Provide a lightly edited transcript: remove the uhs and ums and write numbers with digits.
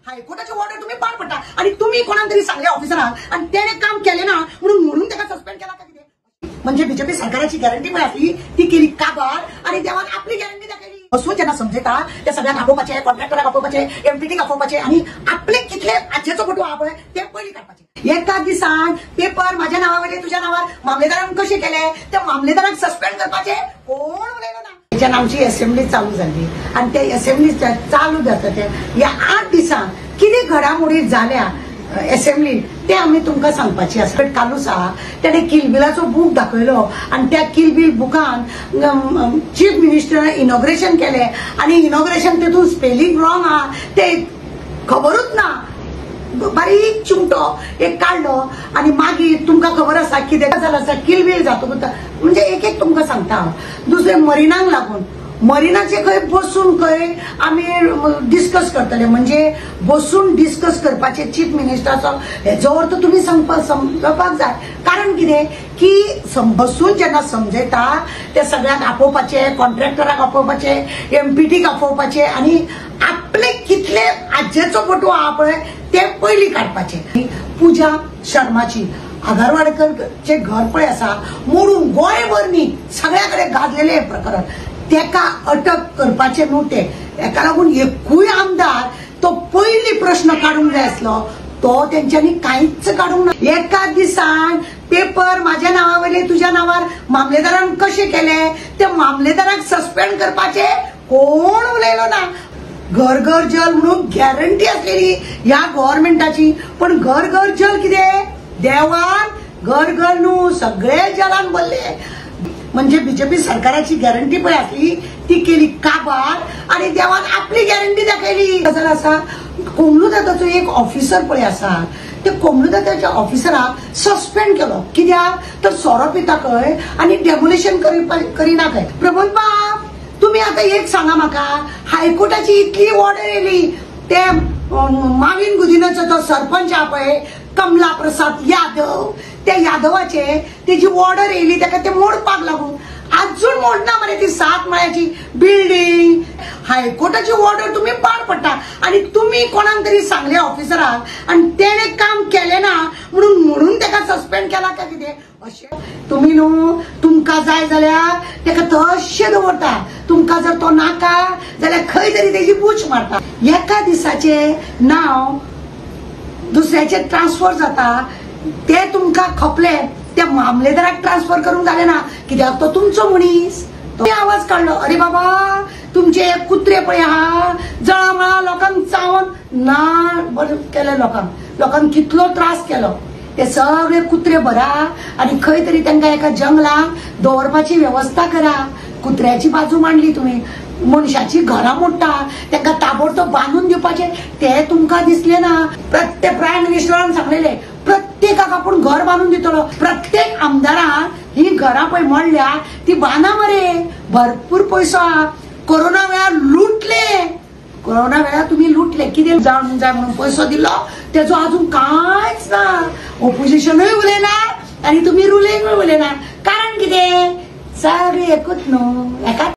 हायकोर्टाची order तुम्ही पार पडता आणि तुम्ही कोणाला तरी सांगले ऑफिसराक आणि त्याने काम केले ना म्हणून त्याला सस्पेंड केला का किती म्हणजे बीजेपी सरकाराची गॅरंटी पण असली ती केली काबार आणि देवान आपली गॅरंटी दाखवली बसून ज्यांना समजता त्या सगळ्यांना आपोवपाचे कॉन्ट्रॅक्टराक आपोवपाचे एमपीटीक आपोवपाचे आणि आपले कितले आजेचो फोटो आपण ते पयली काढपाचे एका दिसान पेपर माझ्या नावावरले तुझ्या नावावर मामलेदारान कशे केले त्या मामलेदाराक सस्पेंड करपाचे कोण उलयलो ना त्याच्या नामची असेंब्ली चालू झाली आणि त्या असेंब्ली चालू जाता या 8 दिसांक किती घडामोडी झाल्या असेंब्ली ते आम्ही तुमका सांगपाची आसा कालूच आहा त्याने किलबिलाचो बूक दाखयलो आणि त्या किलबिल बुकान चीफ मिनिस्टरान इनॉग्रेशन केले आणि इनॉग्रेशन तेतून स्पेलिंग रॉंग आहा ते खबरूच ना बारीक चिमटो एक काढलो आणि मागीर तुमका खबर आसा कितें जाला आसा किलबिल जातो म्हणजे एक तुमका सांगता दुसरे मरिनाक लागून मरिनाचे खंय बसून खंय आम्ही डिस्कस करतले म्हणजे बसून डिस्कस करपाचे चीफ मिनिस्टराचो हेजो अर्थ तुम्ही समजपाक जाय कारण कितें की बसून जेन्ना समजयता ते सगळ्यांक आपोवपाचे कॉन्ट्रॅक्टराक आपोवपाचे एमपीटीक आपोवपाचे आणि आपले कितले आजेचो फोटो आहा पळय ते पयली काडपाचे पूजा शर्माची आगारवाडकरचे घर पळय आसा मोडून गोंयभर न्ही सगळ्याकडे गाजलेले प्रकरण तेका अटक करपाचे न्हू ते एका लागून एकूय आमदार तो पयली प्रश्न काढूंक जाय आसलो तो तेंच्यांनी कांयच काडूंक ना एका दिसान पेपर माझ्या नावावरले तुझ्या नावार मामलेदारान कशे केले ते मामलेदाराक सस्पेंड करपाचे कोण उलयलो ना घर घर जल म्हणून गॅरंटी असलेली या गव्हर्नमेंटाची पण घर घर जल कितें देवान घर घर न्हू सगळे जलान भरले म्हणजे बीजेपी सरकाराची गॅरंटी पण असली ती केली काबार आणि देवान आपली गॅरंटी दाखवली कसं असा कोमलुदाताचो एक ऑफिसर पळय आसा ते कोमलुदाताच्या ऑफिसराक सस्पेंड केलो कित्याक तर सोरो पिता खंय आणि डेमोलेशन करिना खंय प्रमोद बाब तुम्ही आता एक सांगा म्हाका हायकोर्टाची इतली ऑर्डर येयली ते माविन गुदिनाचो तो सरपंच हा पळय कमला प्रसाद यादव त्या यादवाचे त्याची ऑर्डर येयली ताका ते मोडपाक लागून अजून मोडना मरे ती 7 माळ्याची बिल्डिंग हायकोर्टाची ऑर्डर तुम्ही पार पडता आणि तुम्ही कोणाक तरी सांगले ऑफिसराक आणि तेने काम केले ना म्हणून ताका सस्पेंड केला का कितें अशें तुम्ही न्हू तुमका जाय जाल्यार ताका तशें दवरता तुमका जर तो नाका जाल्यार खंय तरी तेजी पूछ मारता एका दिसाचे नाव दुसऱ्याचे ट्रान्सफर जाता ते तुमका खपले त्या मामलेदाराक ट्रान्सफर करून जाले ना कित्याक तो तुमचो मनीस तो आवाज काढलो अरे बाबा तुमचे कुत्रे पळय आहा जळमळा लोकांक चावून ना बरें केले लोकांक कितलो त्रास केलो ते सगळे कुत्रे भरा आणि खंय तरी तांकां एका जंगलात दवरपाची व्यवस्था करा कुत्र्याची बाजू मांडली तुम्ही मनशाची घरां मोडटा तांकां ताबडतोब बांधून दिवपाचे ते तुमकां दिसले ना प्रत्येक प्रायम मिनिस्टरान सांगलेले प्रत्येकाक आपूण घर बांधून दितलो प्रत्येक आमदाराक ही घरां पळय मोडल्या ती बांदा मरे भरपूर पयसो आहा कोरोना वेळार तुम्ही लुटले कितें जावन जाय म्हणून पयसो दिलो तेजो अजून कांयच ना ऑपोजिशनूय उलयना आणि तुम्ही रुलिंगूय उलयना कारण कितें सगळी एकूच न्हू एका